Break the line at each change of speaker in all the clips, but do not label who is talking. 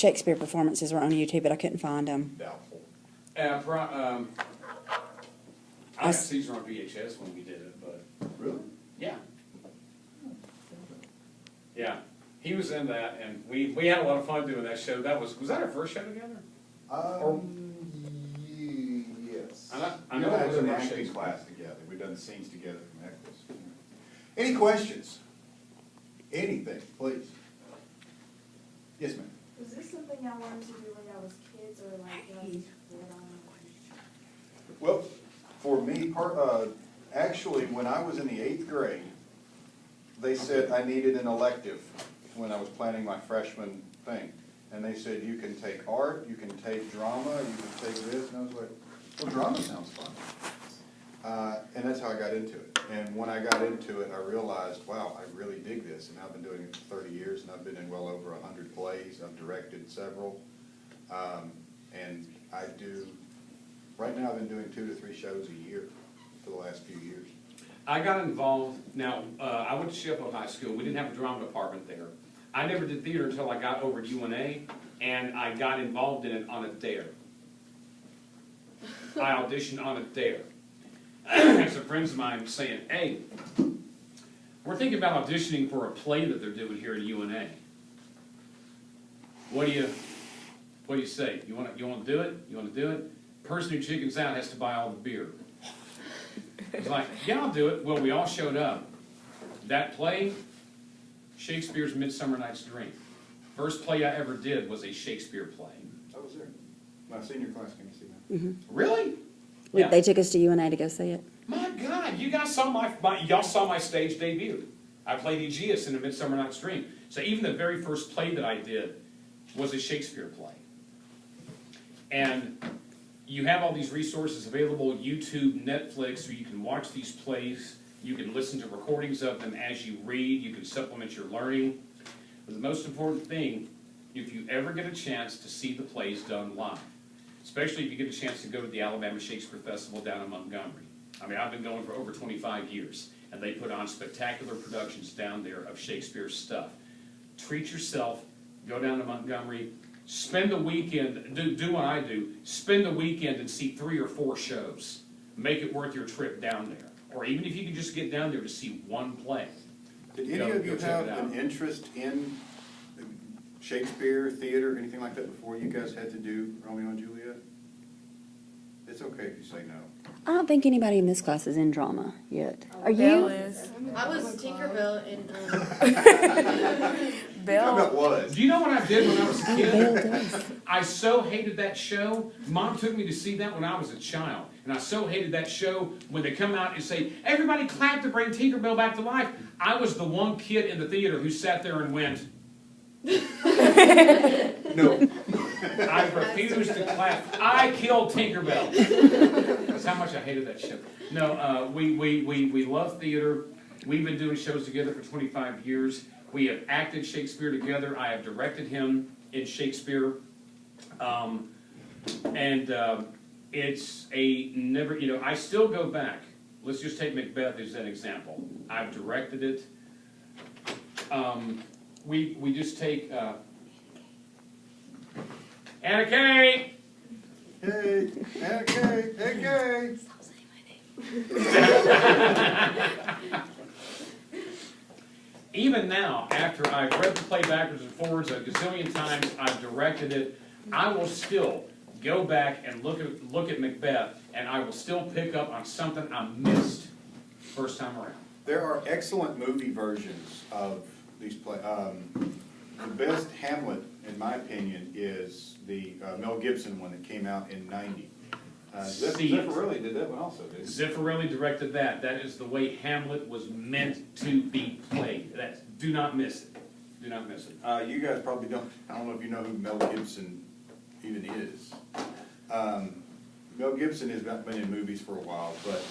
Shakespeare performances were on YouTube, but I couldn't find them.
Doubtful.
I got Caesar on VHS when we did it, but
Really?
yeah. Yeah, he was in that, and we had a lot of fun doing that show. Was that our first show together?
Yes.
I know
we
it was
had
in
an
our
acting
Shakespeare
class together. We've done scenes together from Echoes. Any questions? Anything, please. Yes, ma'am.
Was this something y'all wanted to do when y'all was kids, or like y'all just read on?
Well, for me, actually, when I was in the 8th grade, they said I needed an elective when I was planning my freshman thing. And they said, you can take art, you can take drama, you can take this. And I was like, well, drama sounds fun. And that's how I got into it. And when I got into it, I realized, wow, I really dig this. And I've been doing it for 30 years, and I've been in well over 100 plays. I've directed several. And I do, right now I've been doing 2 to 3 shows a year for the last few years.
I got involved, now, I went to Sheffield High School. We didn't have a drama department there. I never did theater until I got over at UNA, and I got involved in it on a dare. I auditioned on a dare. Had some friends of mine saying, hey, we're thinking about auditioning for a play that they're doing here at UNA. What do you say? You want to do it? You want to do it? Person who chickens out has to buy all the beer. It's like, yeah, I'll do it. Well, we all showed up. That play, Shakespeare's Midsummer Night's Dream. First play I ever did was a Shakespeare play.
I was there. My senior class came to see that.
Mm-hmm.
Really? Yeah.
They took us to UNA to go see it.
My God, you guys saw y'all saw my stage debut. I played Aegeus in A Midsummer Night's Dream. So even the very first play that I did was a Shakespeare play. And you have all these resources available, YouTube, Netflix, where you can watch these plays. You can listen to recordings of them as you read. You can supplement your learning. But the most important thing, if you ever get a chance to see the plays done live, especially if you get a chance to go to the Alabama Shakespeare Festival down in Montgomery. I mean, I've been going for over 25 years, and they put on spectacular productions down there of Shakespeare stuff. Treat yourself, go down to Montgomery, spend the weekend, do what I do, spend the weekend and see 3 or 4 shows. Make it worth your trip down there. Or even if you can just get down there to see one play.
Did any of you have an interest in Shakespeare, theater, anything like that before you guys had to do Romeo and Juliet? It's okay if you say no.
I don't think anybody in this class is in drama yet. Are
Belle
you?
is.
I was Tinkerbell in.
Tinkerbell was.
Do you know what I did when I was a
Oh,
kid?
Belle does.
I so hated that show. Mom took me to see that when I was a child. And I so hated that show when they come out and say, everybody clap to bring Tinkerbell back to life. I was the one kid in the theater who sat there and went,
No.
I refused to clap. I killed Tinkerbell. That's how much I hated that show. No, we love theater. We've been doing shows together for 25 years. We have acted Shakespeare together. I have directed him in Shakespeare. It's a never, I still go back. Let's just take Macbeth as an example. I've directed it. We just take Anna Kay.
Hey, Anna Kay, hey Kay.
Stop saying my name.
Even now, after I've read the play backwards and forwards a gazillion times, I've directed it, I will still go back and look at Macbeth, and I will still pick up on something I missed first time around.
There are excellent movie versions of these plays. The best Hamlet, in my opinion, is the Mel Gibson one that came out in '90. Zeffirelli did that one also, didn't he?
Zeffirelli directed that. That is the way Hamlet was meant to be played. Do not miss it. Do not miss it.
You guys probably don't. I don't know if you know who Mel Gibson even is. Mel Gibson has been in movies for a while, but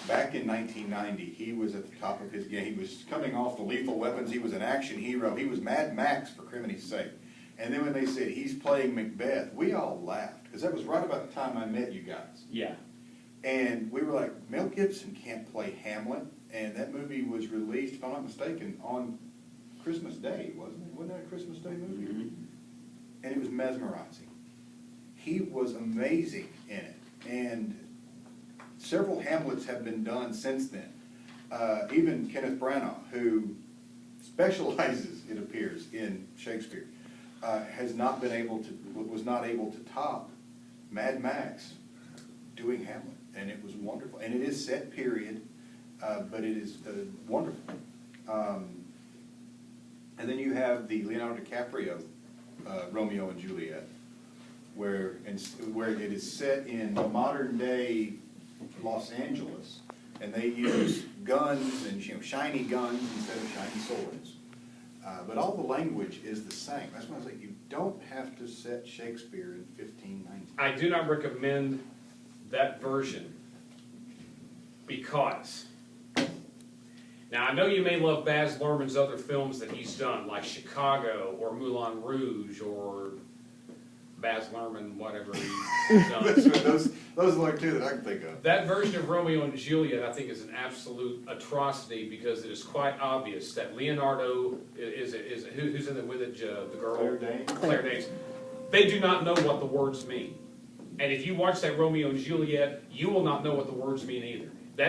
back in 1990, he was at the top of his game. He was coming off the Lethal Weapons. He was an action hero. He was Mad Max, for criminy's sake. And then when they said he's playing Macbeth, we all laughed, because that was right about the time I met you guys.
Yeah.
And we were like, Mel Gibson can't play Hamlet. And that movie was released, if I'm not mistaken, on Christmas Day, wasn't it? Wasn't that a Christmas Day movie?
Mm-hmm.
and it was mesmerizing. He was amazing in it, and several Hamlets have been done since then. Even Kenneth Branagh, who specializes, it appears, in Shakespeare, was not able to top Mad Max doing Hamlet, and it was wonderful. And it is set period, but it is wonderful. And then you have the Leonardo DiCaprio Romeo and Juliet, where it is set in modern day Los Angeles, and they use guns and shiny guns instead of shiny swords. But all the language is the same. That's why I was like, you don't have to set Shakespeare in 1590.
I do not recommend that version because, now I know you may love Baz Luhrmann's other films that he's done, like Chicago or Moulin Rouge or Baz Luhrmann, whatever he's done.
those are like two that I can think of.
That version of Romeo and Juliet, I think, is an absolute atrocity because it is quite obvious that Leonardo is who's in it with it, the girl?
Claire Danes.
Claire Danes. They do not know what the words mean. And if you watch that Romeo and Juliet, you will not know what the words mean either.